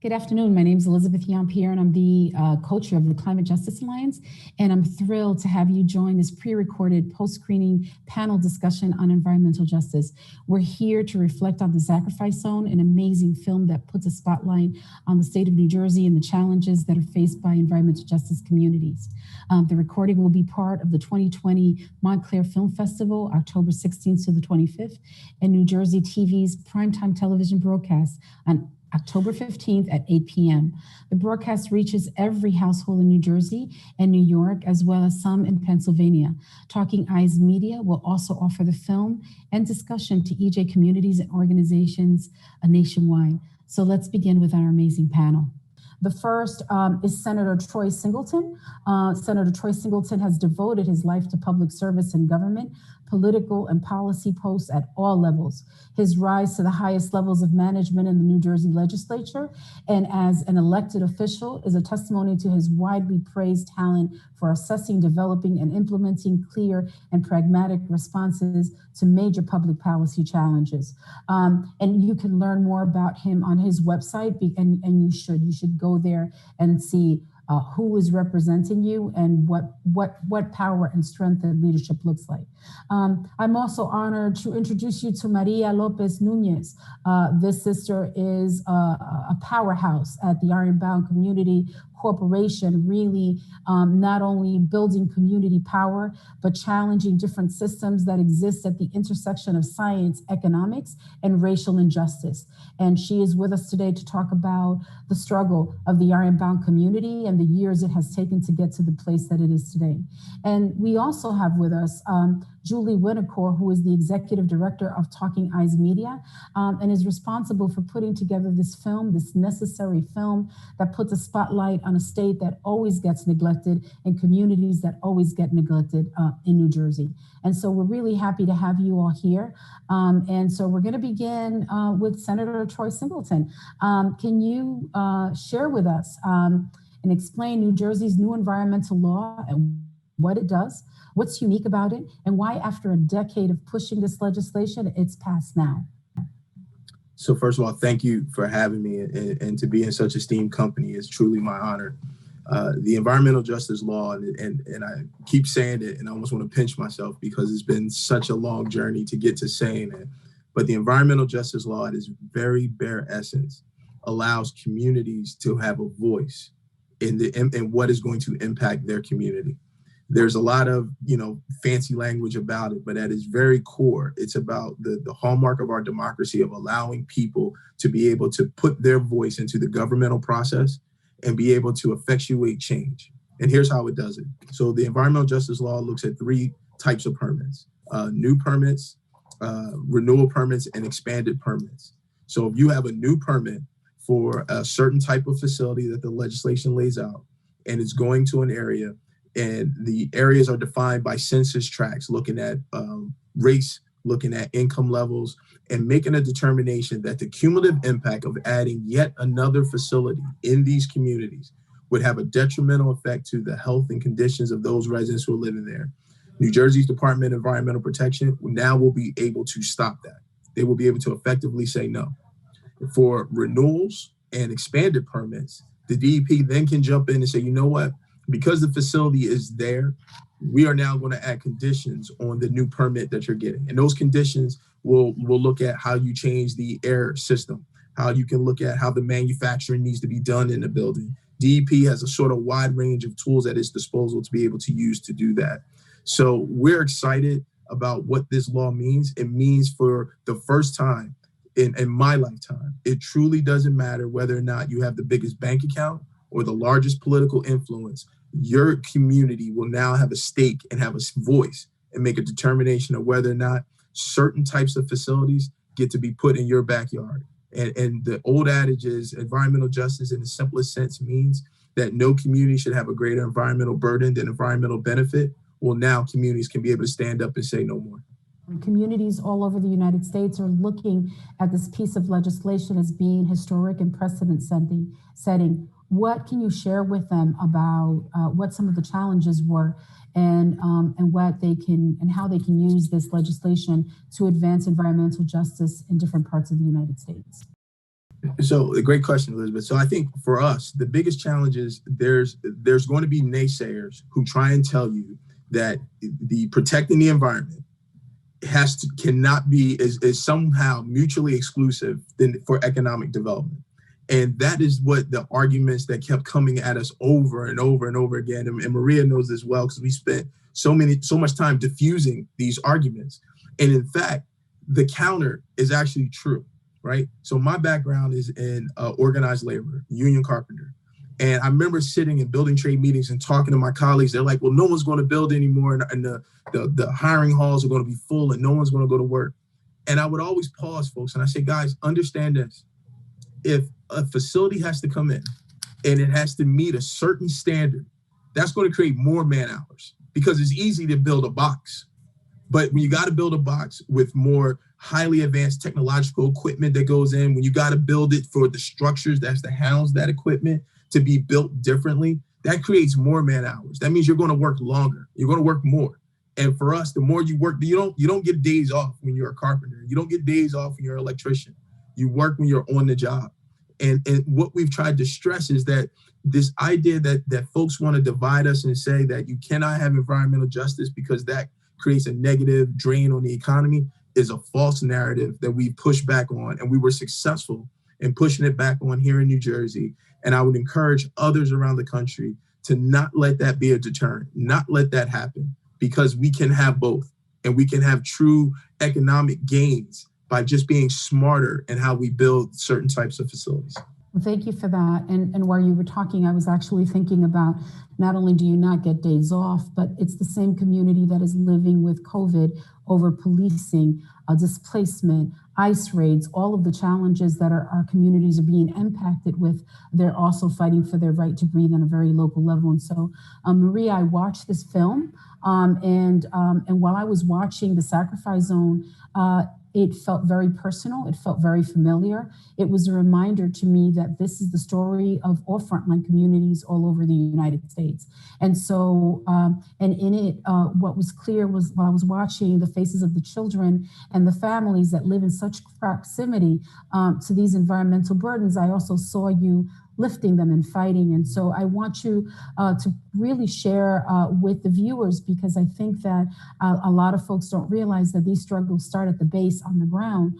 Good afternoon. My name is Elizabeth Yampier, and I'm the co-chair of the Climate Justice Alliance. And I'm thrilled to have you join this pre-recorded post-screening panel discussion on environmental justice. We're here to reflect on The Sacrifice Zone, an amazing film that puts a spotlight on the state of New Jersey and the challenges that are faced by environmental justice communities. The recording will be part of the 2020 Montclair Film Festival, October 16th to the 25th, and New Jersey TV's primetime television broadcast on October 15th at 8 p.m. The broadcast reaches every household in New Jersey and New York, as well as some in Pennsylvania. Talking Eyes Media will also offer the film and discussion to EJ communities and organizations nationwide. So let's begin with our amazing panel. The first is Senator Troy Singleton. Senator Troy Singleton has devoted his life to public service and government, political and policy posts at all levels. His rise to the highest levels of management in the New Jersey legislature and as an elected official is a testimony to his widely praised talent for assessing, developing, and implementing clear and pragmatic responses to major public policy challenges. And you can learn more about him on his website, and you should go there and see who is representing you and what power and strength and leadership looks like. I'm also honored to introduce you to Maria Lopez Nunez. This sister is a powerhouse at the Ironbound Community Corporation, really not only building community power, but challenging different systems that exist at the intersection of science, economics, and racial injustice. And she is with us today to talk about the struggle of the Ironbound community and the years it has taken to get to the place that it is today. And we also have with us Julie Winnicor, who is the executive director of Talking Eyes Media, and is responsible for putting together this film, this necessary film that puts a spotlight on a state that always gets neglected and communities that always get neglected in New Jersey. And so we're really happy to have you all here. And so we're going to begin with Senator Troy Singleton. Can you share with us and explain New Jersey's new environmental law and what it does, what's unique about it, and why after a decade of pushing this legislation, it's passed now? So first of all, thank you for having me, and to be in such esteemed company is truly my honor. The environmental justice law, and I keep saying it and I almost want to pinch myself because it's been such a long journey to get to saying it, but the environmental justice law at its very bare essence allows communities to have a voice in what is going to impact their community. There's a lot of, fancy language about it, but at its very core, it's about the hallmark of our democracy of allowing people to be able to put their voice into the governmental process and be able to effectuate change. And here's how it does it. So the environmental justice law looks at three types of permits: new permits, renewal permits, and expanded permits. So if you have a new permit for a certain type of facility that the legislation lays out, and it's going to an area, and the areas are defined by census tracts, looking at race, looking at income levels, and making a determination that the cumulative impact of adding yet another facility in these communities would have a detrimental effect to the health and conditions of those residents who are living there. New Jersey's Department of Environmental Protection now will be able to stop that. They will be able to effectively say no. For renewals and expanded permits, the DEP then can jump in and say, you know what? Because the facility is there, we are now going to add conditions on the new permit that you're getting. And those conditions will look at how you change the air system, how you can look at how the manufacturing needs to be done in the building. DEP has a sort of wide range of tools at its disposal to be able to use to do that. So we're excited about what this law means. It means for the first time in my lifetime, it truly doesn't matter whether or not you have the biggest bank account or the largest political influence. Your community will now have a stake and have a voice and make a determination of whether or not certain types of facilities get to be put in your backyard. And the old adage is environmental justice in the simplest sense means that no community should have a greater environmental burden than environmental benefit. Well, now communities can be able to stand up and say no more. Communities all over the United States are looking at this piece of legislation as being historic and precedent setting. What can you share with them about what some of the challenges were and what they can and how they can use this legislation to advance environmental justice in different parts of the United States? So a great question, Elizabeth. So I think for us, the biggest challenge is there's going to be naysayers who try and tell you that the protecting the environment cannot be is somehow mutually exclusive for economic development. And that is what the arguments that kept coming at us over and over and over again. And Maria knows this well because we spent so much time diffusing these arguments. And in fact, the counter is actually true, right? So my background is in organized labor, union carpenter. And I remember sitting in building trade meetings and talking to my colleagues. They're like, well, no one's going to build anymore. And the hiring halls are going to be full and no one's going to go to work. And I would always pause, folks. And I say, guys, understand this. If a facility has to come in and it has to meet a certain standard, that's going to create more man hours because it's easy to build a box. But when you got to build a box with more highly advanced technological equipment that goes in, when you got to build it for the structures that's to house that equipment to be built differently, that creates more man hours. That means you're going to work longer. You're going to work more. And for us, the more you work, you don't get days off when you're a carpenter. You don't get days off when you're an electrician. You work when you're on the job. And what we've tried to stress is that this idea that folks want to divide us and say that you cannot have environmental justice because that creates a negative drain on the economy is a false narrative that we pushed back on. And we were successful in pushing it back on here in New Jersey. And I would encourage others around the country to not let that be a deterrent, not let that happen, because we can have both and we can have true economic gains by just being smarter in how we build certain types of facilities. Well, thank you for that. And while you were talking, I was actually thinking about not only do you not get days off, but it's the same community that is living with COVID over policing, displacement, ICE raids, all of the challenges that our communities are being impacted with. They're also fighting for their right to breathe on a very local level. And so, Maria, I watched this film, and while I was watching The Sacrifice Zone, it felt very personal. It felt very familiar. It was a reminder to me that this is the story of all frontline communities all over the United States. And so, and in it, what was clear was while I was watching the faces of the children and the families that live in such proximity to these environmental burdens, I also saw you lifting them and fighting. And so I want you to really share with the viewers, because I think that a lot of folks don't realize that these struggles start at the base on the ground.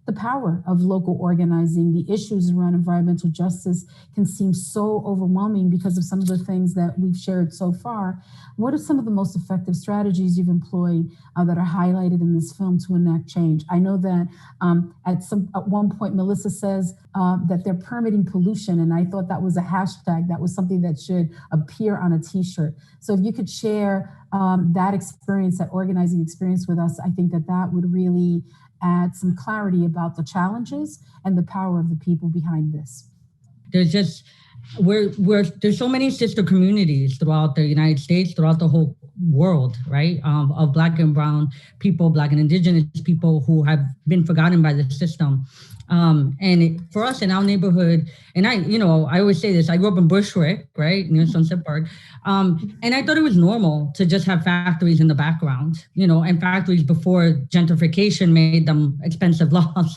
The power of local organizing, the issues around environmental justice can seem so overwhelming because of some of the things that we've shared so far. What are some of the most effective strategies you've employed that are highlighted in this film to enact change? I know that at one point, Melissa says that they're permitting pollution, and I thought that was a hashtag. That was something that should appear on a t-shirt. So if you could share that experience, that organizing experience with us, I think that would really add some clarity about the challenges and the power of the people behind this. There's just there's so many sister communities throughout the United States, throughout the whole world, right? Of Black and brown people, Black and Indigenous people who have been forgotten by the system. For us in our neighborhood, and I always say this, I grew up in Bushwick, right, near Sunset Park. And I thought it was normal to just have factories in the background, and factories before gentrification made them expensive lots.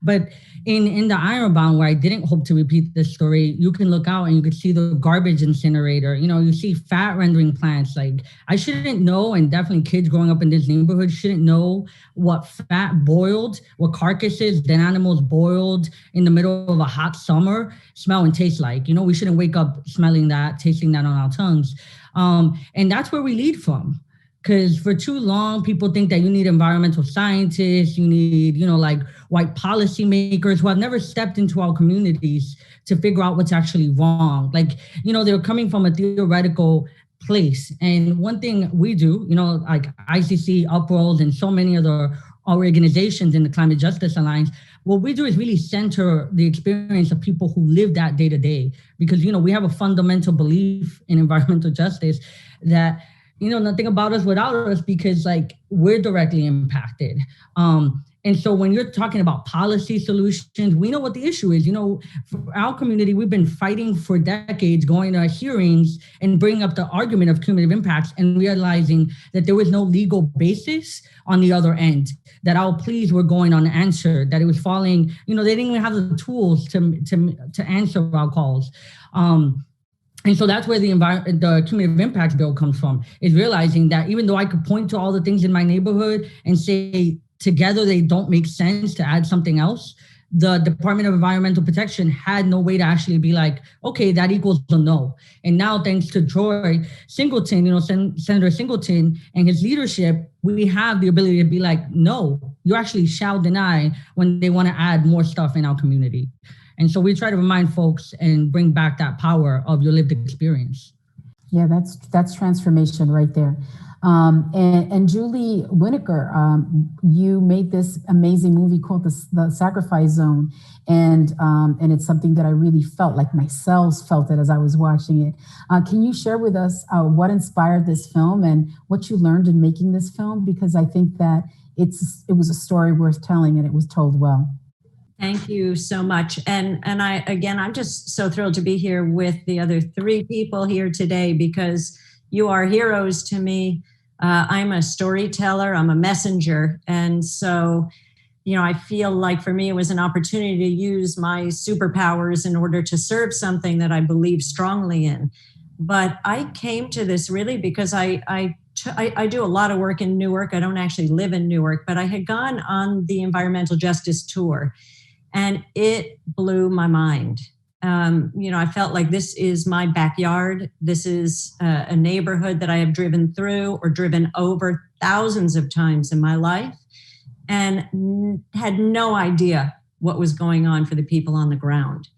But in the Ironbound, where I didn't hope to repeat this story, you can look out and you could see the garbage incinerator. You see fat rendering plants. Like, I shouldn't know, and definitely kids growing up in this neighborhood shouldn't know what fat boiled, what carcasses, dead animals boiled in the middle of a hot summer smell and taste like. We shouldn't wake up smelling that, tasting that on our tongues. And that's where we lead from. Because for too long, people think that you need environmental scientists, you need, like white policymakers who have never stepped into our communities to figure out what's actually wrong. Like, they're coming from a theoretical place. And one thing we do, like ICC, Uprolls, and so many other organizations in the Climate Justice Alliance, what we do is really center the experience of people who live that day to day. Because, we have a fundamental belief in environmental justice that nothing about us without us, because like we're directly impacted. And so when you're talking about policy solutions, we know what the issue is. For our community, we've been fighting for decades, going to hearings and bringing up the argument of cumulative impacts and realizing that there was no legal basis on the other end, that our pleas were going unanswered, that it was falling, they didn't even have the tools to answer our calls. And so that's where the cumulative impact bill comes from, is realizing that even though I could point to all the things in my neighborhood and say together they don't make sense to add something else, the Department of Environmental Protection had no way to actually be like, okay, that equals a no. And now, thanks to Troy Singleton, Senator Singleton and his leadership, we have the ability to be like, no, you actually shall deny when they want to add more stuff in our community. And so we try to remind folks and bring back that power of your lived experience. Yeah, that's transformation right there. And Julie Winokur, you made this amazing movie called The Sacrifice Zone, and it's something that I really felt like my cells felt it as I was watching it. Can you share with us what inspired this film and what you learned in making this film? Because I think that it was a story worth telling, and it was told well. Thank you so much. And I'm just so thrilled to be here with the other three people here today, because you are heroes to me. I'm a storyteller, I'm a messenger. And so, I feel like for me, it was an opportunity to use my superpowers in order to serve something that I believe strongly in. But I came to this really because I do a lot of work in Newark. I don't actually live in Newark, but I had gone on the environmental justice tour. And it blew my mind. I felt like this is my backyard. This is a neighborhood that I have driven through or driven over thousands of times in my life, and had no idea what was going on for the people on the ground.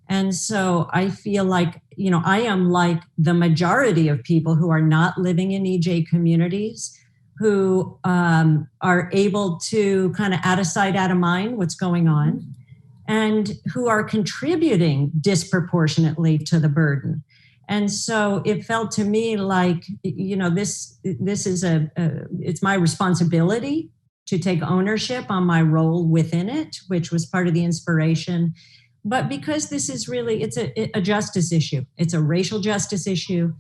And so I feel like, I am like the majority of people who are not living in EJ communities, who are able to kind of out of sight, out of mind what's going on, and who are contributing disproportionately to the burden. And so it felt to me like, this is it's my responsibility to take ownership on my role within it, which was part of the inspiration. But because this is really, it's a justice issue. It's a racial justice issue.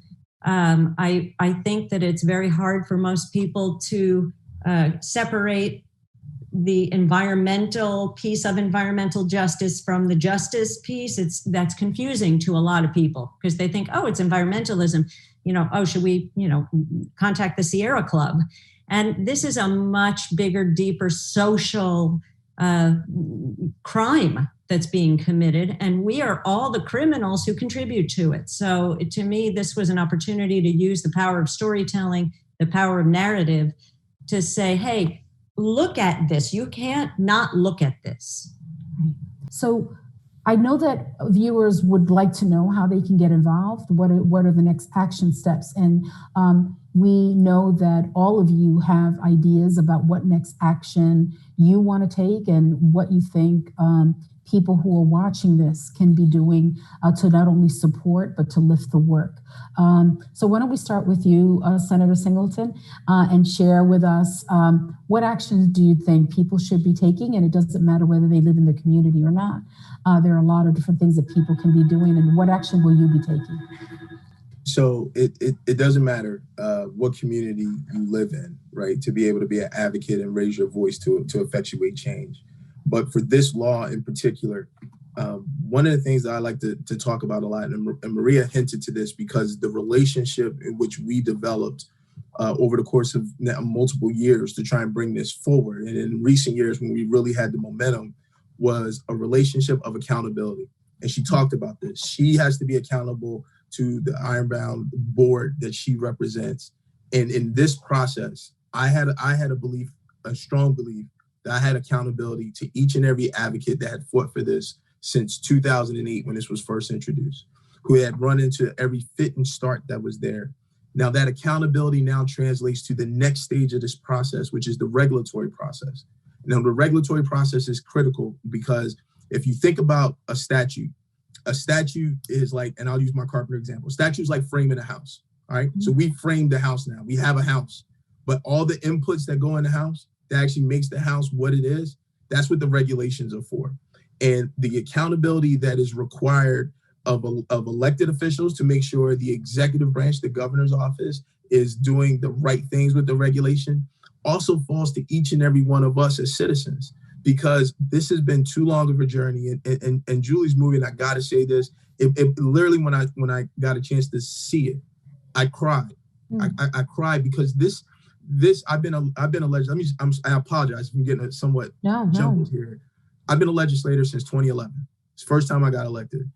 I think that it's very hard for most people to separate the environmental piece of environmental justice from the justice piece. That's confusing to a lot of people, because they think, oh, it's environmentalism. Should we, contact the Sierra Club? And this is a much bigger, deeper social crime that's being committed. And we are all the criminals who contribute to it. So to me, this was an opportunity to use the power of storytelling, the power of narrative, to say, hey, look at this. You can't not look at this. So I know that viewers would like to know how they can get involved. What are the next action steps? And we know that all of you have ideas about what next action you want to take and what you think people who are watching this can be doing to not only support, but to lift the work. So why don't we start with you, Senator Singleton, and share with us what actions do you think people should be taking? And it doesn't matter whether they live in the community or not. There are a lot of different things that people can be doing, and what action will you be taking? So it doesn't matter what community you live in, right, to be able to be an advocate and raise your voice to effectuate change. But for this law in particular, one of the things that I like to talk about a lot, and Maria hinted to this, because the relationship in which we developed over the course of multiple years to try and bring this forward, and in recent years when we really had the momentum, was a relationship of accountability. And she talked about this. She has to be accountable to the Ironbound board that she represents. And in this process, I had a strong belief that I had accountability to each and every advocate that had fought for this since 2008 when this was first introduced, who had run into every fit and start that was there. Now that accountability now translates to the next stage of this process, which is the regulatory process. Now the regulatory process is critical because if you think about a statute is like, and I'll use my carpenter example, a statute is like framing a house, all right? Mm-hmm. So we framed the house now, we have a house, but all the inputs that go in the house, that actually makes the House what it is, that's what the regulations are for. And the accountability that is required of elected officials to make sure the executive branch, the governor's office, is doing the right things with the regulation also falls to each and every one of us as citizens, because this has been too long of a journey. And Julie's movie, and I got to say this, it literally, when I got a chance to see it, I cried. I cried because this I've been a legislator. I apologize if I'm getting somewhat jumbled here. I've been a legislator since 2011. It's the first time I got elected.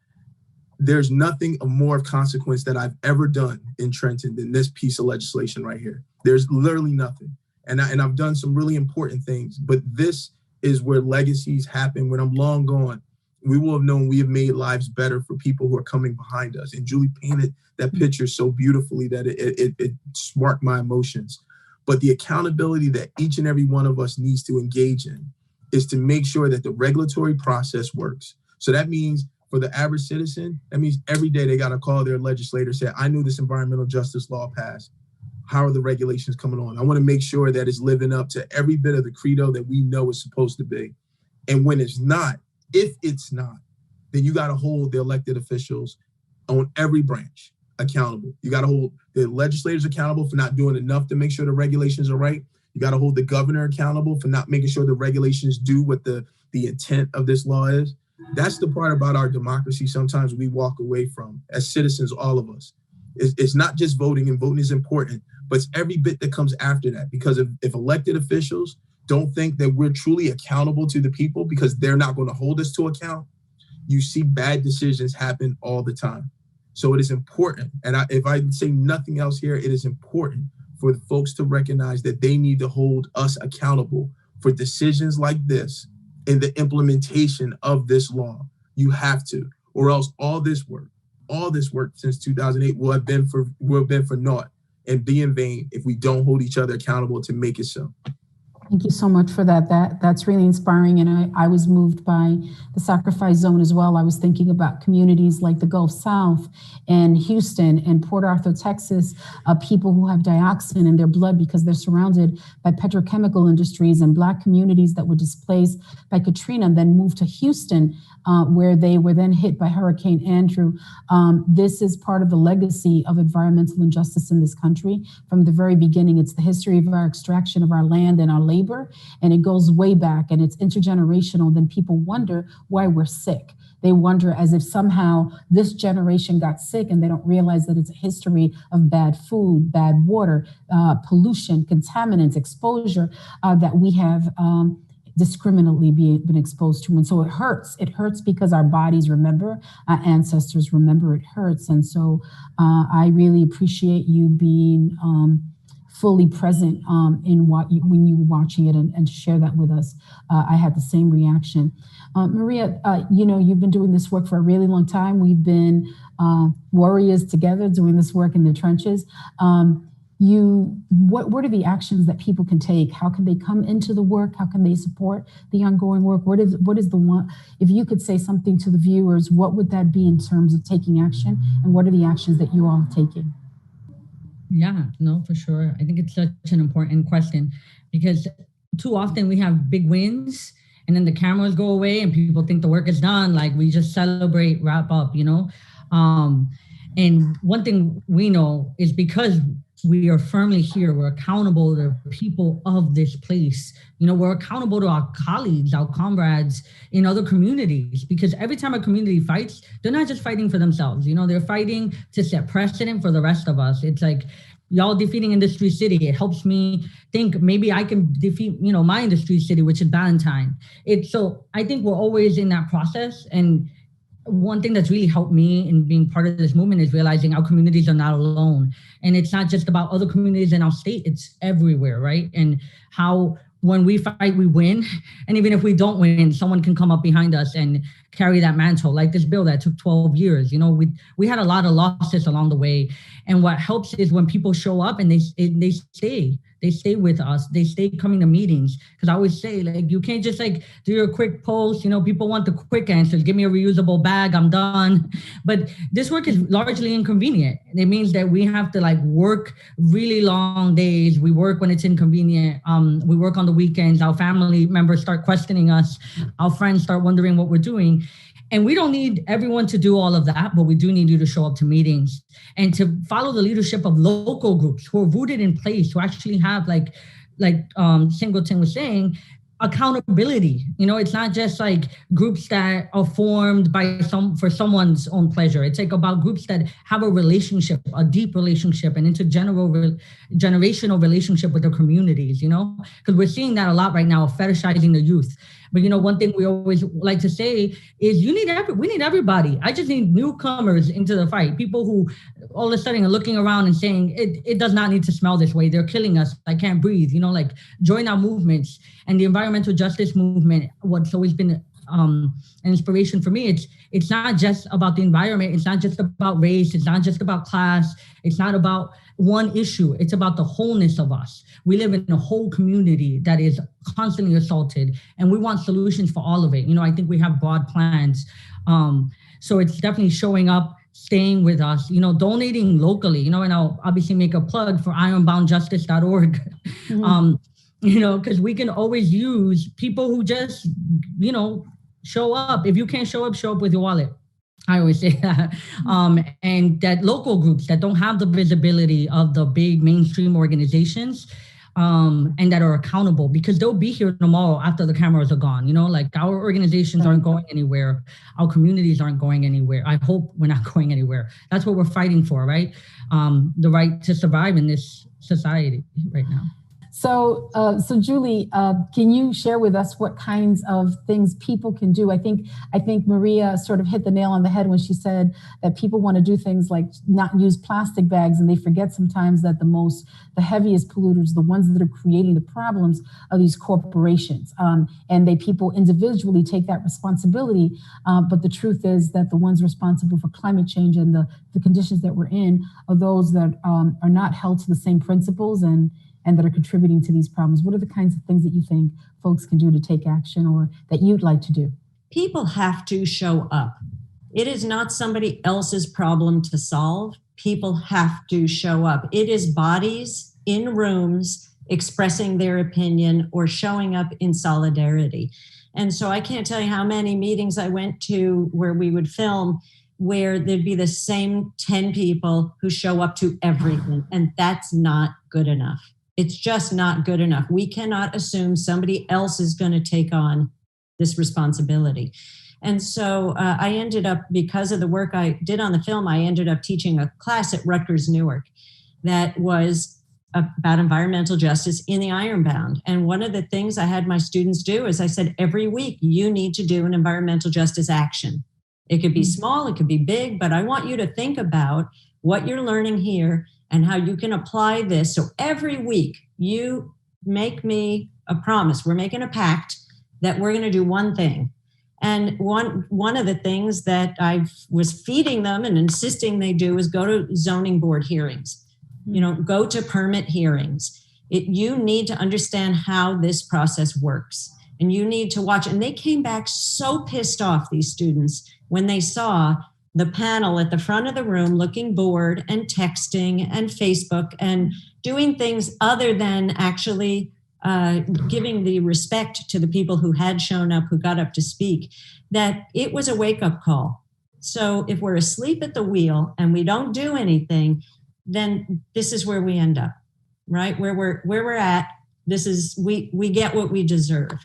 There's nothing of more of consequence that I've ever done in Trenton than this piece of legislation right here. There's literally nothing. And I've done some really important things, but this is where legacies happen. When I'm long gone, we will have known we have made lives better for people who are coming behind us. And Julie painted that picture so beautifully that it sparked my emotions. But the accountability that each and every one of us needs to engage in is to make sure that the regulatory process works. So that means for the average citizen, that means every day they got to call their legislator, say, I knew this environmental justice law passed. How are the regulations coming on? I want to make sure that it's living up to every bit of the credo that we know it's supposed to be. And when it's not, if it's not, then you got to hold the elected officials on every branch accountable. You got to hold the legislators accountable for not doing enough to make sure the regulations are right. You got to hold the governor accountable for not making sure the regulations do what the intent of this law is. That's the part about our democracy sometimes we walk away from as citizens, all of us. It's not just voting, and voting is important, but it's every bit that comes after that. Because if elected officials don't think that we're truly accountable to the people because they're not going to hold us to account, you see bad decisions happen all the time. So it is important. And if I say nothing else here, it is important for the folks to recognize that they need to hold us accountable for decisions like this in the implementation of this law. You have to, or else all this work since 2008 will have been for naught and be in vain if we don't hold each other accountable to make it so. Thank you so much for that. That's really inspiring. And I was moved by the sacrifice zone as well. I was thinking about communities like the Gulf South and Houston and Port Arthur, Texas, people who have dioxin in their blood because they're surrounded by petrochemical industries, and Black communities that were displaced by Katrina and then moved to Houston, where they were then hit by Hurricane Andrew. This is part of the legacy of environmental injustice in this country. From the very beginning, it's the history of our extraction of our land and our labor, and it goes way back, and it's intergenerational. Then people wonder why we're sick. They wonder as if somehow this generation got sick, and they don't realize that it's a history of bad food, bad water, pollution, contaminants, exposure that we have discriminately been exposed to. And so it hurts. It hurts because our bodies remember, our ancestors remember. It hurts. And so I really appreciate you being fully present when you were watching it and to share that with us. I had the same reaction. Maria, you've been doing this work for a really long time. We've been warriors together doing this work in the trenches. What are the actions that people can take? How can they come into the work? How can they support the ongoing work? What is the one, if you could say something to the viewers, what would that be in terms of taking action? And what are the actions that you all are taking? Yeah, no, for sure. I think it's such an important question because too often we have big wins and then the cameras go away and people think the work is done. Like we just celebrate, wrap up, and one thing we know is because we are firmly here, we're accountable to people of this place. We're accountable to our colleagues, our comrades in other communities, because every time a community fights, they're not just fighting for themselves. They're fighting to set precedent for the rest of us. It's like y'all defeating Industry City. It helps me think maybe I can defeat, my Industry City, which is Valentine. So I think we're always in that process. And one thing that's really helped me in being part of this movement is realizing our communities are not alone. And it's not just about other communities in our state, it's everywhere, right? And how when we fight, we win. And even if we don't win, someone can come up behind us and carry that mantle. Like this bill that took 12 years, you know, we had a lot of losses along the way. And what helps is when people show up and they stay with us, they stay coming to meetings. Because I always say, like, you can't just like do your quick post, you know, people want the quick answers, give me a reusable bag, I'm done. But this work is largely inconvenient. It means that we have to like work really long days. We work when it's inconvenient. We work on the weekends. Our family members start questioning us. Our friends start wondering what we're doing. And we don't need everyone to do all of that, but we do need you to show up to meetings and to follow the leadership of local groups who are rooted in place, who actually have like Singleton was saying, accountability. You know, it's not just like groups that are formed for someone's own pleasure. It's like about groups that have a relationship, a deep relationship, an intergenerational relationship with their communities, you know, because we're seeing that a lot right now, fetishizing the youth. But, you know, one thing we always like to say is we need everybody. I just need newcomers into the fight. People who all of a sudden are looking around and saying, it does not need to smell this way. They're killing us. I can't breathe. You know, like join our movements. And the environmental justice movement, what's always been an inspiration for me, it's not just about the environment. It's not just about race. It's not just about class. It's not about one issue. It's about the wholeness of us. We live in a whole community that is constantly assaulted, and we want solutions for all of it. You know, I think we have broad plans. So it's definitely showing up, staying with us, you know, donating locally, you know, and I'll obviously make a plug for ironboundjustice.org. Mm-hmm. You know, because we can always use people who just, you know, show up. If you can't show up with your wallet. I always say that. And that local groups that don't have the visibility of the big mainstream organizations, and that are accountable, because they'll be here tomorrow after the cameras are gone. You know, like our organizations aren't going anywhere. Our communities aren't going anywhere. I hope we're not going anywhere. That's what we're fighting for, right? The right to survive in this society right now. So Julie, can you share with us what kinds of things people can do? I think Maria sort of hit the nail on the head when she said that people want to do things like not use plastic bags, and they forget sometimes that the heaviest polluters, the ones that are creating the problems, are these corporations, and people individually take that responsibility. But the truth is that the ones responsible for climate change and the conditions that we're in are those that are not held to the same principles and that are contributing to these problems. What are the kinds of things that you think folks can do to take action, or that you'd like to do? People have to show up. It is not somebody else's problem to solve. People have to show up. It is bodies in rooms expressing their opinion or showing up in solidarity. And so I can't tell you how many meetings I went to where we would film where there'd be the same 10 people who show up to everything. And that's not good enough. It's just not good enough. We cannot assume somebody else is going to take on this responsibility. And so I ended up, because of the work I did on the film, I ended up teaching a class at Rutgers Newark that was about environmental justice in the Ironbound. And one of the things I had my students do is I said, every week you need to do an environmental justice action. It could be small, it could be big, but I want you to think about what you're learning here and how you can apply this. So every week you make me a promise. We're making a pact that we're going to do one thing. And one of the things that I was feeding them and insisting they do is go to zoning board hearings, you know, go to permit hearings. You need to understand how this process works, and you need to watch. And they came back so pissed off, these students, when they saw the panel at the front of the room looking bored and texting and Facebook and doing things other than actually giving the respect to the people who had shown up, who got up to speak, that it was a wake-up call. So if we're asleep at the wheel and we don't do anything, then this is where we end up, right? Where we're at, this is, we get what we deserve.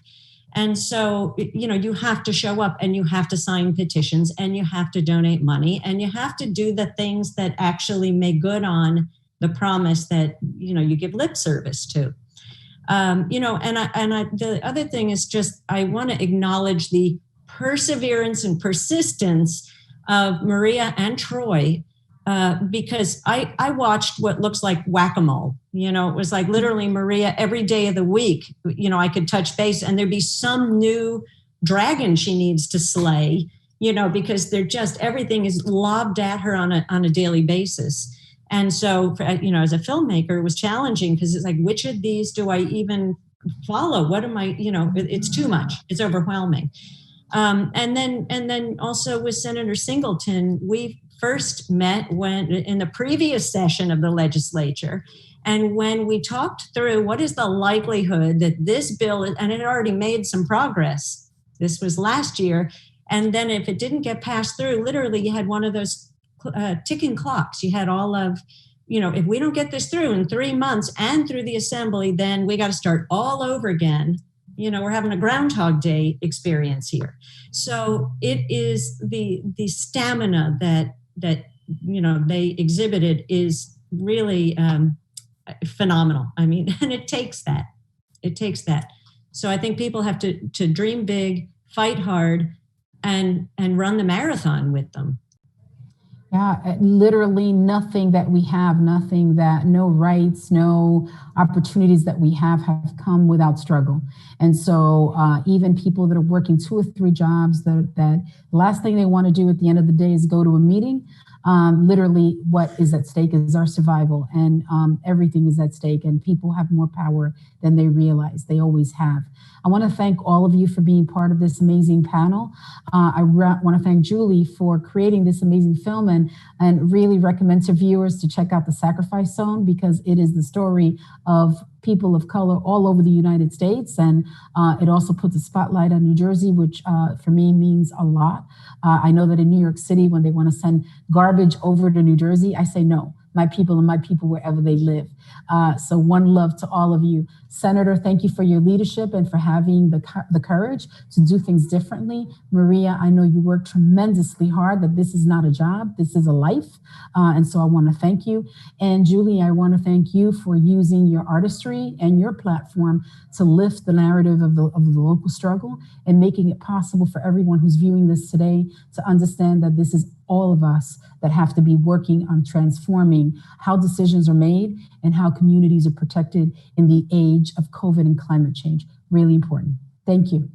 And so, you know, you have to show up, and you have to sign petitions, and you have to donate money, and you have to do the things that actually make good on the promise that, you know, you give lip service to. You know, and the other thing is just, I want to acknowledge the perseverance and persistence of Maria and Troy, because I watched what looks like whack-a-mole. You know, it was like literally Maria every day of the week, you know, I could touch base and there'd be some new dragon she needs to slay. because they're just, everything is lobbed at her on a daily basis. And so, as a filmmaker, it was challenging because it's like, which of these do I even follow? What am I, it's too much. It's overwhelming. And then also with Senator Singleton, we first met when in the previous session of the legislature. And when we talked through what is the likelihood that this bill, and it had already made some progress, this was last year. And then if it didn't get passed through, literally you had one of those ticking clocks. You had all of, if we don't get this through in 3 months and through the assembly, then we got to start all over again. We're having a Groundhog Day experience here. So it is the stamina that they exhibited is really phenomenal. I mean, and it takes that. So I think people have to dream big, fight hard, and run the marathon with them. Yeah, literally nothing that we have, no rights, no opportunities that we have come without struggle. And so even people that are working 2 or 3 jobs, that the last thing they want to do at the end of the day is go to a meeting. Literally what is at stake is our survival, and everything is at stake, and people have more power than they realize. They always have. I want to thank all of you for being part of this amazing panel. I want to thank Julie for creating this amazing film, and really recommend to viewers to check out The Sacrifice Zone, because it is the story of people of color all over the United States. And it also puts a spotlight on New Jersey, which for me means a lot. I know that in New York City, when they want to send garbage over to New Jersey, I say no. My people and my people wherever they live. So one love to all of you. Senator, thank you for your leadership and for having the courage to do things differently. Maria, I know you work tremendously hard, that this is not a job, this is a life. And so I want to thank you. And Julie, I want to thank you for using your artistry and your platform to lift the narrative of the local struggle, and making it possible for everyone who's viewing this today to understand that this is all of us that have to be working on transforming how decisions are made and how communities are protected in the age of COVID and climate change. Really important. Thank you.